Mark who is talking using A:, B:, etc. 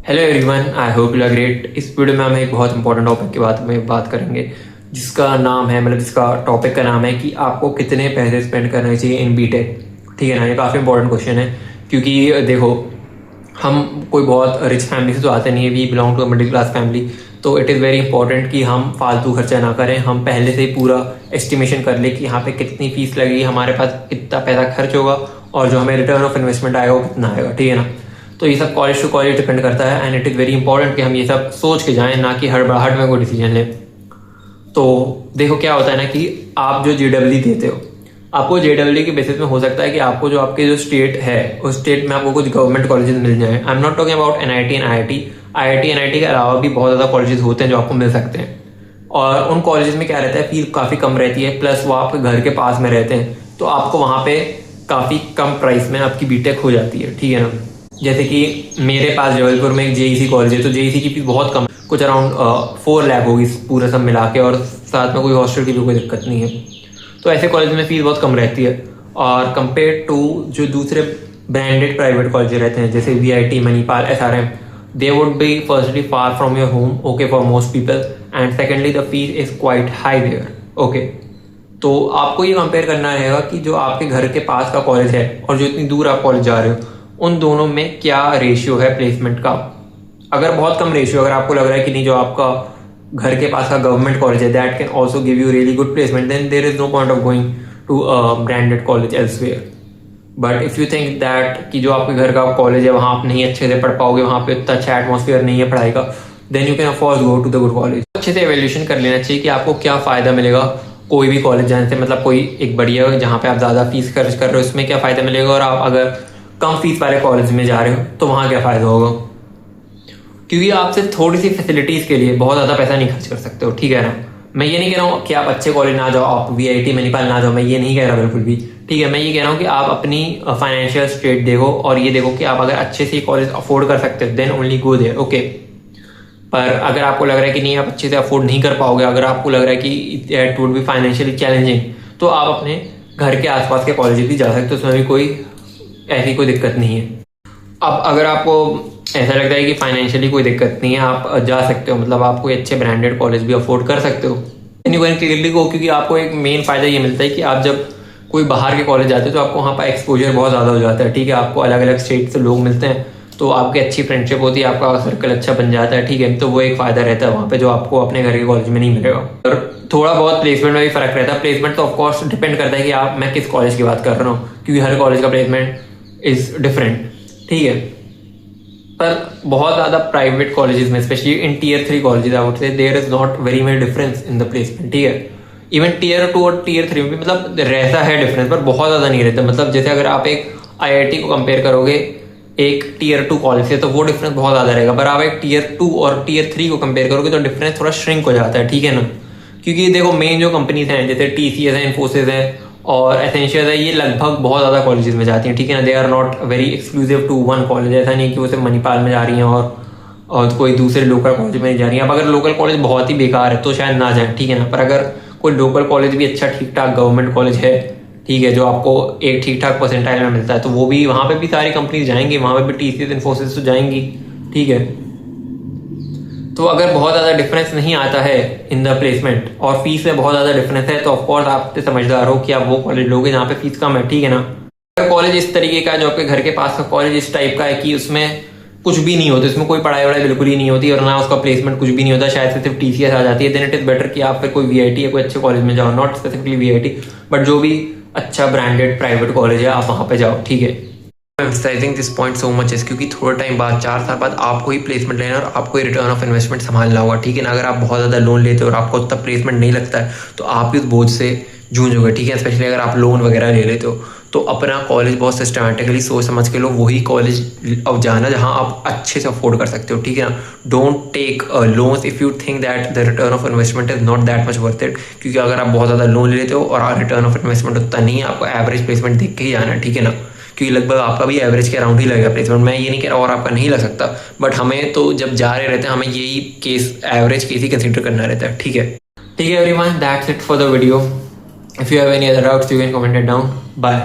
A: Hello everyone, I hope you are great. इस video में हम एक बहुत इंपॉर्टेंट टॉपिक के बारे में बात करेंगे जिसका नाम है जिसका टॉपिक का नाम है कि आपको कितने पैसे स्पेंड करने चाहिए इन बीटेक। ठीक है ना, ये काफ़ी इंपॉर्टेंट क्वेश्चन है क्योंकि देखो, हम कोई बहुत रिच फैमिली से तो आते नहीं है, we belong to middle class family. तो इट इज़ वेरी इंपॉर्टेंट कि हम फालतू खर्चा ना करें, हम पहले से ही पूरा एस्टिमेशन कर ले कि यहाँ पे कितनी फीस लगेगी, हमारे पास कितना पैसा खर्च होगा और जो हमें रिटर्न ऑफ इन्वेस्टमेंट आएगा वो कितना आएगा। ठीक है ना, तो ये सब कॉलेज टू कॉलेज डिपेंड करता है and it is very important कि हम ये सब सोच के जाएं, ना कि हड़बड़ाहट में कोई डिसीजन लें। तो देखो क्या होता है ना कि आप जो JEE देते हो, आपको JEE के बेसिस में हो सकता है कि आपको जो आपके जो स्टेट है उस स्टेट में आपको कुछ गवर्नमेंट कॉलेजेस मिल जाए। I am not talking about NIT and IIT के अलावा भी बहुत ज़्यादा कॉलेजेस होते हैं जो आपको मिल सकते हैं। और उन कॉलेजेस में क्या रहता है, फीस काफ़ी कम रहती है, प्लस वो आपके घर के पास में रहते हैं, तो आपको वहाँ पे काफ़ी कम प्राइस में आपकी बीटेक हो जाती है। ठीक है ना, जैसे कि मेरे पास जबलपुर में एक JEC कॉलेज है, तो JEC की फीस बहुत कम, कुछ अराउंड 4 लाख होगी पूरा सब मिला के, और साथ में कोई हॉस्टल की भी कोई दिक्कत नहीं है। तो ऐसे कॉलेज में फीस बहुत कम रहती है। और कंपेयर टू जो दूसरे ब्रांडेड प्राइवेट कॉलेज रहते हैं जैसे VIT, Manipal, SRM, they would be firstly far from your home, okay, for most people, and secondly the fees is quite high there, okay। तो आपको ये कंपेयर करना रहेगा कि जो आपके घर के पास का कॉलेज है और जो इतनी दूर आप कॉलेज जा रहे हो, उन दोनों में क्या रेशियो है प्लेसमेंट का। अगर बहुत कम रेशियो, अगर आपको लग रहा है कि नहीं जो आपका घर के पास का गवर्नमेंट कॉलेज है that can also give you really good placement, then there is no point of going to branded college elsewhere. But if you think that कि जो आपके घर का कॉलेज है वहाँ आप नहीं अच्छे से पढ़ पाओगे, वहाँ पे इतना अच्छा एटमॉस्फेयर नहीं है पढ़ाई का, then you can afford go to the good college. अच्छे से एवेल्यूशन कर लेना चाहिए कि आपको क्या फ़ायदा मिलेगा कोई भी कॉलेज जाने से, मतलब कोई एक बढ़िया जहाँ पे आप ज़्यादा फीस खर्च कर रहे हो उसमें क्या फ़ायदा मिलेगा, और आप अगर कम फीस वाले कॉलेज में जा रहे हो तो वहाँ क्या फ़ायदा होगा। क्योंकि आप सिर्फ थोड़ी सी फैसिलिटीज़ के लिए बहुत ज़्यादा पैसा नहीं खर्च कर सकते हो। ठीक है ना, मैं ये नहीं कह रहा हूँ कि आप अच्छे कॉलेज ना जाओ, आप VIT, मणिपाल ना जाओ, मैं ये नहीं कह रहा बिल्कुल भी। ठीक है, मैं ये कह रहा हूँ कि आप अपनी फाइनेंशियल स्टेट देखो और ये देखो कि आप अगर अच्छे से कॉलेज अफोर्ड कर सकते हो then only go there, okay. पर अगर आपको लग रहा है कि नहीं आप अच्छे से अफोर्ड नहीं कर पाओगे, अगर आपको लग रहा है कि it would be financially challenging, तो आप अपने घर के आसपास के कॉलेज भी जा सकते हो, उसमें भी कोई ऐसी कोई दिक्कत नहीं है। अब अगर आपको ऐसा लगता है कि फाइनेंशियली कोई दिक्कत नहीं है, आप जा सकते हो, मतलब आप कोई अच्छे ब्रांडेड कॉलेज भी अफोर्ड कर सकते हो, क्लियरली को, क्योंकि आपको एक मेन फायदा ये मिलता है कि आप जब कोई बाहर के कॉलेज जाते हो तो आपको वहाँ पर एक्सपोजर बहुत ज़्यादा हो जाता है। ठीक है, आपको अलग अलग स्टेट से लोग मिलते हैं, तो आपकी अच्छी फ्रेंडशिप होती है, आपका सर्कल अच्छा बन जाता है। ठीक है, तो वो एक फ़ायदा रहता है वहाँ पे जो आपको अपने घर के कॉलेज में नहीं मिलेगा। और थोड़ा बहुत प्लेसमेंट में भी फ़र्क रहता है। प्लेसमेंट तो ऑफकोर्स डिपेंड करता है कि आप मैं किस कॉलेज की बात कर रहा हूँ, क्योंकि हर कॉलेज का प्लेसमेंट इज़ डिफरेंट। ठीक है, पर बहुत ज़्यादा प्राइवेट कॉलेजेस में, specially in Tier 3 colleges, I would say there is not very much difference in the placement. ठीक है, इवन Tier 2 और Tier 3 में भी मतलब रहता है डिफरेंस, पर बहुत ज़्यादा नहीं रहता। मतलब जैसे अगर आप एक IIT को कंपेयर करोगे एक Tier 2 कॉलेज से, तो वो डिफरेंस बहुत ज़्यादा रहेगा, पर आप एक Tier 2 और Tier 3 को कंपेयर करोगे तो डिफरेंस थोड़ा श्रिंक हो जाता है। ठीक है ना, क्योंकि देखो मेन जो कंपनीज हैं जैसे TCS है, इन्फोसिस है और एसेंशियल है, ये लगभग बहुत ज़्यादा कॉलेजेस में जाती हैं। ठीक है ना, they are not very exclusive to one college. ऐसा नहीं कि वो सिर्फ मणिपाल में जा रही हैं और कोई दूसरे लोकल कॉलेज में नहीं जा रही हैं। अब अगर लोकल कॉलेज बहुत ही बेकार है तो शायद ना जाए। ठीक है ना, पर अगर कोई लोकल कॉलेज भी अच्छा ठीक ठाक गवर्नमेंट कॉलेज है, ठीक है, जो आपको एक ठीक ठाक परसेंटाइल में मिलता है, तो वो भी वहाँ पे भी सारी कंपनीज जाएंगी, वहाँ पे भी TCS, इन्फोसिस तो जाएंगी। ठीक है, तो अगर बहुत ज़्यादा डिफरेंस नहीं आता है इन द प्लेसमेंट और फीस में बहुत ज़्यादा डिफरेंस है, तो ऑफकोर्स आप समझदार हो कि आप वो कॉलेज लोगे जहाँ पे फीस कम है। ठीक है ना, अगर कॉलेज इस तरीके का जो आपके घर के पास का कॉलेज इस टाइप का है कि उसमें कुछ भी नहीं होता, उसमें कोई पढ़ाई वढ़ाई बिल्कुल ही नहीं होती और ना उसका प्लेसमेंट कुछ भी नहीं होता, शायद से सिर्फ TCS आ जाती है, देन इट इज़ बेटर कि आप फिर कोई VIT या कोई अच्छे कॉलेज में जाओ, नॉट स्पेसिफिकली VIT, बट जो भी अच्छा ब्रांडेड प्राइवेट कॉलेज है आप वहाँ पे जाओ। ठीक है, emphasising this point so much is क्योंकि थोड़ा टाइम बाद, 4 साल बाद, आपको ही प्लेसमेंट लेना और आपको ही रिटर्न ऑफ इन्वेस्टमेंट संभालना होगा। ठीक है ना, अगर आप बहुत ज़्यादा लोन लेते हो और आपको उतना प्लेसमेंट नहीं लगता है तो आप भी उस बोझ से जूझोगे। ठीक है, स्पेशली अगर आप लोन वगैरह ले लेते हो, तो अपना कॉलेज बहुत सिस्टमेटिकली सोच समझ के लो, वही कॉलेज अब जाना जहाँ आप अच्छे से अफोर्ड कर सकते हो। ठीक है ना, don't take loans if you think that the return of investment is not that much worth it, क्योंकि अगर आप बहुत ज़्यादा लोन ले लेते हो और रिटर्न ऑफ इन्वेस्टमेंट उतना नहीं है, आपको एवरेज प्लेसमेंट देख के ही जाना है। ठीक है ना, क्योंकि लगभग आपका भी एवरेज के अराउंड ही लगेगा प्लेसमेंट। मैं ये नहीं कह रहा और आपका नहीं लग सकता, बट हमें तो जब जा रहे रहते हैं हमें यही केस, एवरेज केस ही कंसिडर करना रहता है। ठीक है everyone, that's it for the video. If you have any other doubts you can comment it down. Bye.